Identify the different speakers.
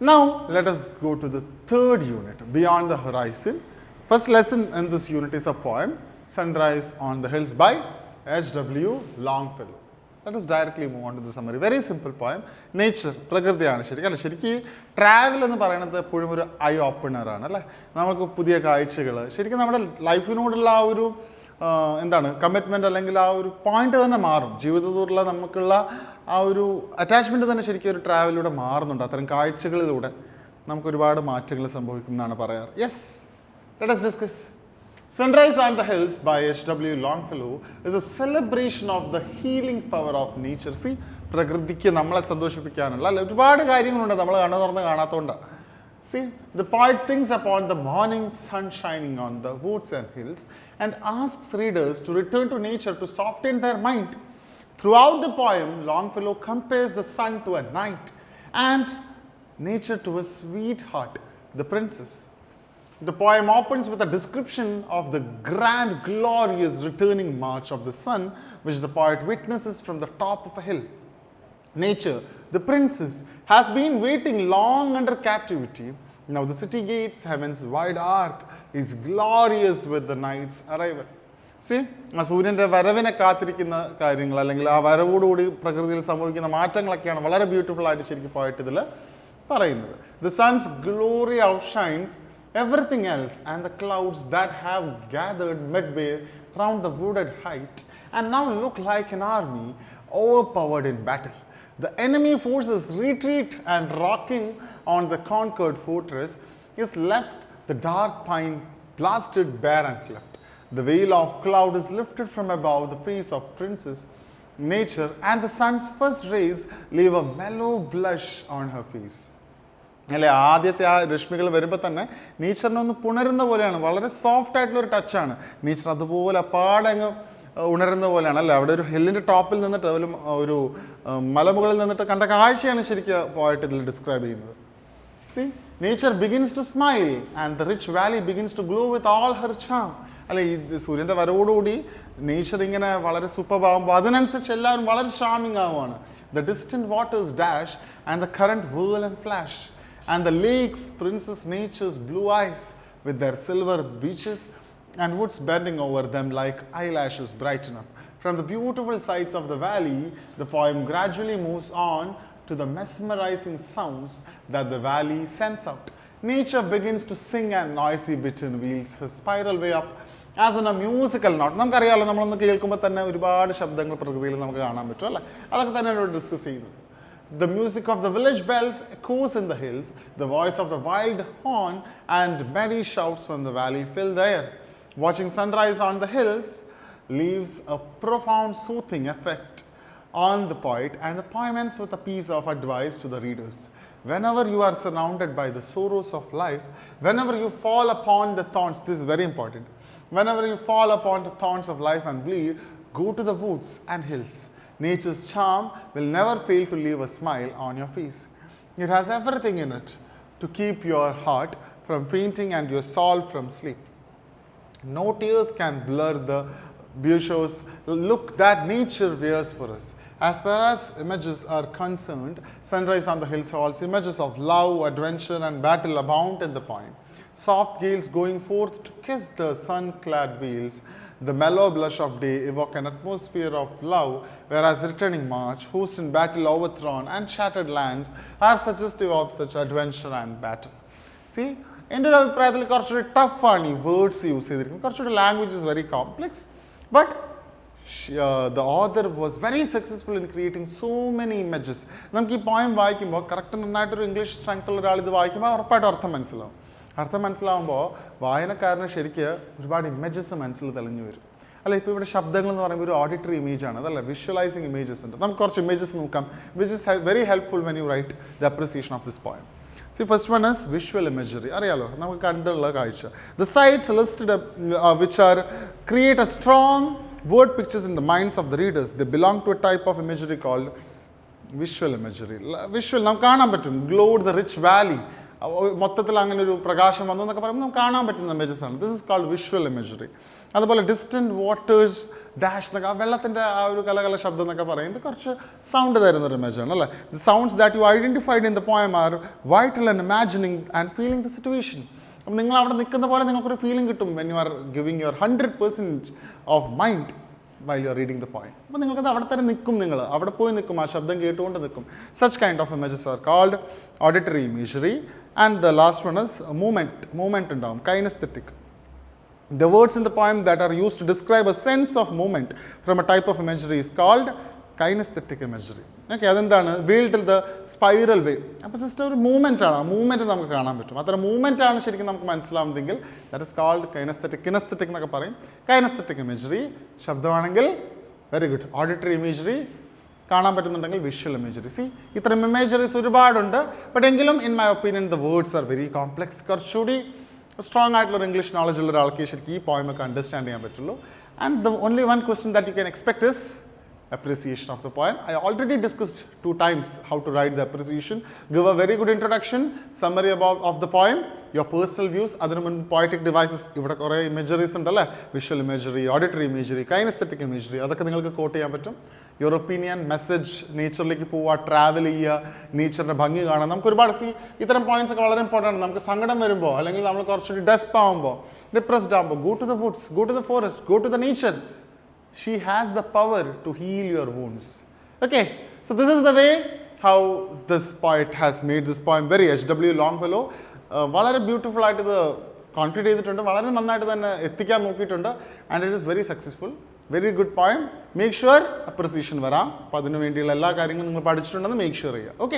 Speaker 1: Now, let us go to the third unit, Beyond the Horizon. First lesson in this unit is a poem, Sunrise on the Hills by H.W. Longfellow. Let us directly move on to the summary. Very simple poem. Nature, പ്രകൃതിയാണ് ശരിക്കും അല്ല ശരിക്കും travel എന്ന് പറയുന്നത് എപ്പോഴും ഒരു I ഓപ്പണറാണ് അല്ലേ. നമുക്ക് പുതിയ കാഴ്ചകൾ ശരിക്കും നമ്മുടെ ലൈഫിനോടുള്ള ആ ഒരു എന്താണ് കമ്മിറ്റ്മെൻറ്റ് അല്ലെങ്കിൽ ആ ഒരു പോയിന്റ് തന്നെ മാറും. ജീവിതത്തോടുള്ള നമുക്കുള്ള ആ ഒരു അറ്റാച്ച്മെൻറ്റ് തന്നെ ശരിക്കും ഒരു ട്രാവലിലൂടെ മാറുന്നുണ്ട്. അത്തരം കാഴ്ചകളിലൂടെ നമുക്ക് ഒരുപാട് മാറ്റങ്ങൾ സംഭവിക്കും എന്നാണ് പറയാറ്. Yes, let us discuss. Sunrise on the Hills by H.W. Longfellow is a celebration of the healing power of nature. See, പ്രകൃതിക്ക് നമ്മളെ സന്തോഷിപ്പിക്കാനുള്ള അല്ല ഒരുപാട് കാര്യങ്ങളുണ്ട് നമ്മൾ കണ്ണു തുറന്ന് കാണാത്തതുകൊണ്ട്. See, the poet thinks upon the morning sun shining on the woods and hills and asks readers to return to nature to soften their mind. Throughout the poem, Longfellow compares the sun to a knight and nature to a sweetheart, the princess. The poem opens with a description of the grand, glorious returning march of the sun, which the poet witnesses from the top of a hill. Nature, the princess, has been waiting long under captivity. Now the city gates, heaven's wide arc, is glorious with the night's arrival. See, ആ സൂര്യൻ്റെ വരവിനെ കാത്തിരിക്കുന്ന കാര്യങ്ങൾ അല്ലെങ്കിൽ ആ വരവോടുകൂടി പ്രകൃതിയിൽ സംഭവിക്കുന്ന മാറ്റങ്ങളൊക്കെയാണ് വളരെ ബ്യൂട്ടിഫുൾ ആയിട്ട് ശരിക്കും പോയിട്ട് ഇതിൽ പറയുന്നത്. The sun's glory outshines everything else, and the clouds that have gathered midway round the wooded height and now look like an army overpowered in battle. The enemy forces retreat, and rocking on the conquered fortress is left the dark pine blasted bare and cleft. The veil of cloud is lifted from above the face of princess nature, and the sun's first rays leave a mellow blush on her face. അല്ലെ ആദ്യത്തെ ആ രശ്മികൾ വരുമ്പോൾ തന്നെ നേച്ചറിനെ ഒന്ന് പുണരുന്ന പോലെയാണ്. വളരെ soft ആയിട്ടുള്ള ഒരു ടച്ചാണ് നേച്ചർ. അതുപോലെ അപ്പാടെ അങ്ങ് ഉണരുന്ന പോലെയാണ് അല്ലേ. അവിടെ ഒരു ഹില്ലിൻ്റെ ടോപ്പിൽ നിന്നിട്ട് ഒരു മലമുകളിൽ നിന്നിട്ട് കണ്ട കാഴ്ചയാണ് ശരിക്കും പോയിട്ട് ഇതിൽ ഡിസ്ക്രൈബ് ചെയ്യുന്നത്. See, nature begins to smile and the rich valley begins to glow with all her charm. അല്ലെ ഈ സൂര്യൻ്റെ വരവോടുകൂടി നേച്ചർ ഇങ്ങനെ വളരെ സൂപ്പറാകുമ്പോൾ അതിനനുസരിച്ച് എല്ലാവരും വളരെ ചാമിങ് ആവുകയാണ്. The distant waters dash and the current whirl and flash, and the lakes, princess nature's blue eyes, with their silver beaches and woods bending over them like eyelashes brighten up. From the beautiful sights of the valley, the poem gradually moves on to the mesmerizing sounds that the valley sends out. Nature begins to sing and noisy bittern wheels her spiral way up as in a musical note. നമുക്കറിയാമല്ലോ, നമ്മളൊന്ന് കേൾക്കുമ്പോൾ തന്നെ ഒരുപാട് ശബ്ദങ്ങൾ പ്രകൃതിയിൽ നമുക്ക് കാണാൻ പറ്റും അല്ലേ. അതൊക്കെ തന്നെയാണ് ഡിസ്കസ് ചെയ്യുന്നത്. The music of the village bells echoes in the hills, the voice of the wild horn and merry shouts from the valley fill the air. Watching sunrise on the hills leaves a profound soothing effect on the poet, and the poem ends with a piece of advice to the readers. Whenever you are surrounded by the sorrows of life, whenever you fall upon the thorns, this is very important, whenever you fall upon the thorns of life and bleed, go to the woods and hills. Nature's charm will never fail to leave a smile on your face. It has everything in it to keep your heart from fainting and your soul from sleep. No tears can blur the beauteous look that nature wears for us. As far as images are concerned, Sunrise on the Hills holds images of love, adventure and battle abound in the poem. Soft gales going forth to kiss the sun-clad wheels, the mellow blush of day evoke an atmosphere of love, whereas returning march, host in battle overthrown and shattered lands are suggestive of such adventure and battle. See, എൻ്റെ ഒരു അഭിപ്രായത്തിൽ കുറച്ചുകൂടി ടഫാണ് ഈ words use ചെയ്തിരിക്കുന്നത്. കുറച്ചുകൂടി language is very complex, but the author was very successful in creating so many images. നമുക്ക് ഈ poem വായിക്കുമ്പോൾ കറക്റ്റ് നന്നായിട്ടൊരു ഇംഗ്ലീഷ് സ്ട്രെങ്ത് ഉള്ള ഒരാൾ ഇത് വായിക്കുമ്പോൾ ഉറപ്പായിട്ടും അർത്ഥം മനസ്സിലാവും. അർത്ഥം മനസ്സിലാവുമ്പോൾ വായനക്കാരന് ശരിക്ക് ഒരുപാട് ഇമേജസ് മനസ്സിൽ തെളിഞ്ഞു വരും അല്ല. ഇപ്പോൾ ഇവിടെ ശബ്ദങ്ങൾ എന്ന് പറയുമ്പോൾ ഒരു ഓഡിറ്ററി ഇമേജ് ആണ് അതല്ല, വിഷ്വലൈസിങ് ഇമേജസ് ഉണ്ട്. നമുക്ക് കുറച്ച് ഇമേജസ് നോക്കാം which is very helpful when you write the appreciation of this poem. See, first one is visual imagery. അറിയാലോ, നമുക്ക് കണ്ടുള്ള കാഴ്ച. The sites listed which are create a strong word pictures in the minds of the readers. They belong to a type of imagery called visual imagery. Visual നമുക്ക് കാണാൻ പറ്റും. Glowed the rich valley. മൊത്തത്തിൽ അങ്ങനെ ഒരു പ്രകാശം വന്നു എന്നൊക്കെ പറയുമ്പോൾ നമുക്ക് കാണാൻ പറ്റുന്ന ഇമേജസ് ആണ്. This is called visual imagery. അതുപോലെ ഡിസ്റ്റൻറ്റ് വാട്ടേഴ്സ് ഡാഷ് എന്നൊക്കെ ആ വെള്ളത്തിൻ്റെ ആ ഒരു കലകല ശബ്ദം എന്നൊക്കെ പറയുന്നത് കുറച്ച് സൗണ്ട് തരുന്നൊരു ഇമേജാണ് അല്ലേ. The sounds that you identified in the poem are vital and imagining and feeling the situation. അപ്പം നിങ്ങൾ അവിടെ നിൽക്കുന്ന പോലെ നിങ്ങൾക്കൊരു ഫീലിംഗ് കിട്ടും when you are giving your 100% of mind while you are reading the poem. അപ്പോൾ നിങ്ങൾക്കത് അവിടെ തന്നെ നിൽക്കും, നിങ്ങൾ അവിടെ പോയി നിൽക്കും, ആ ശബ്ദം കേട്ടുകൊണ്ട് നിൽക്കും. Such kind of images are called auditory imagery. And the last one is movement ഉണ്ടാവും, kinesthetic. The words in the poem that are used to describe a sense of movement from a type of imagery is called kinesthetic imagery. Okay, അതെന്താണ്? Wheeled in the spiral way. അപ്പോൾ sister ഒരു movement ആണ്, ആ movement നമുക്ക് കാണാൻ പറ്റും. അത്ര movement ആണ് ശരിക്കും നമുക്ക് മനസ്സിലാവുന്നതെങ്കിൽ ദാറ്റ് ഇസ് കോൾഡ് കിനസ്തെറ്റിക് എന്നൊക്കെ പറയും. കൈനസ്തെറ്റിക് ഇമേജറി ശബ്ദമാണെങ്കിൽ വെരി ഗുഡ്. ഓഡിറ്ററി ഇമേജറി കാണാൻ പറ്റുന്നുണ്ടെങ്കിൽ വിഷ്വൽ ഇമേജറി. സി ഇത്തരം ഇമേജറീസ് ഒരുപാടുണ്ട്. ബട്ട് എങ്കിലും in my opinion the words are very complex. കുറച്ചുകൂടി സ്ട്രോങ് ആയിട്ടുള്ള ഇംഗ്ലീഷ് നോളജ് ഉള്ള ഒരാൾക്ക് ശരിക്കും ഈ പോയമൊക്കെ അണ്ടർസ്റ്റാൻഡ് ചെയ്യാൻ പറ്റുള്ളൂ. And the only one question that you can expect is appreciation of the poem. I already discussed 2 times how to write the appreciation. Give a very good introduction, summary of the poem, your personal views. അതിനു മുൻപ് poetic devices, ഇവിടെ കുറേ imageries ഉണ്ടല്ലേ, visual imagery, auditory imagery, kinesthetic imagery, അതൊക്കെ നിങ്ങൾക്ക് coat ചെയ്യാൻ പറ്റും. Your opinion, message, നേച്ചറിലേക്ക് പോവുക, ട്രാവൽ ചെയ്യുക, നേച്ചറിൻ്റെ ഭംഗി കാണാം. നമുക്ക് ഒരുപാട് ഇത്തരം പോയിന്റ്സ് ഒക്കെ വളരെ ഇമ്പോർട്ടൻ്റ് ആണ്. നമുക്ക് സങ്കടം വരുമ്പോൾ അല്ലെങ്കിൽ നമ്മൾ കുറച്ചുകൂടി ഡെസ്പ് ആകുമ്പോൾ, ഡിപ്രസ്ഡ് ആകുമ്പോൾ, go to the woods, go to the forest, go to the nature. She has the power to heal your wounds. Okay, so this is the way how this poet has made this poem very H.W. Longfellow. വളരെ beautiful ആയിട്ട് ഇത് concrete ചെയ്തിട്ടുണ്ട്, വളരെ നന്നായിട്ട് തന്നെ എത്തിക്കാൻ നോക്കിയിട്ടുണ്ട്. And it is very successful, very good poem. Make sure appreciation വരാം. അപ്പോൾ അതിനു വേണ്ടിയുള്ള എല്ലാ കാര്യങ്ങളും നിങ്ങൾ പഠിച്ചിട്ടുണ്ടെന്ന് മേക്ക് ഷുവർ ചെയ്യുക. ഓക്കെ.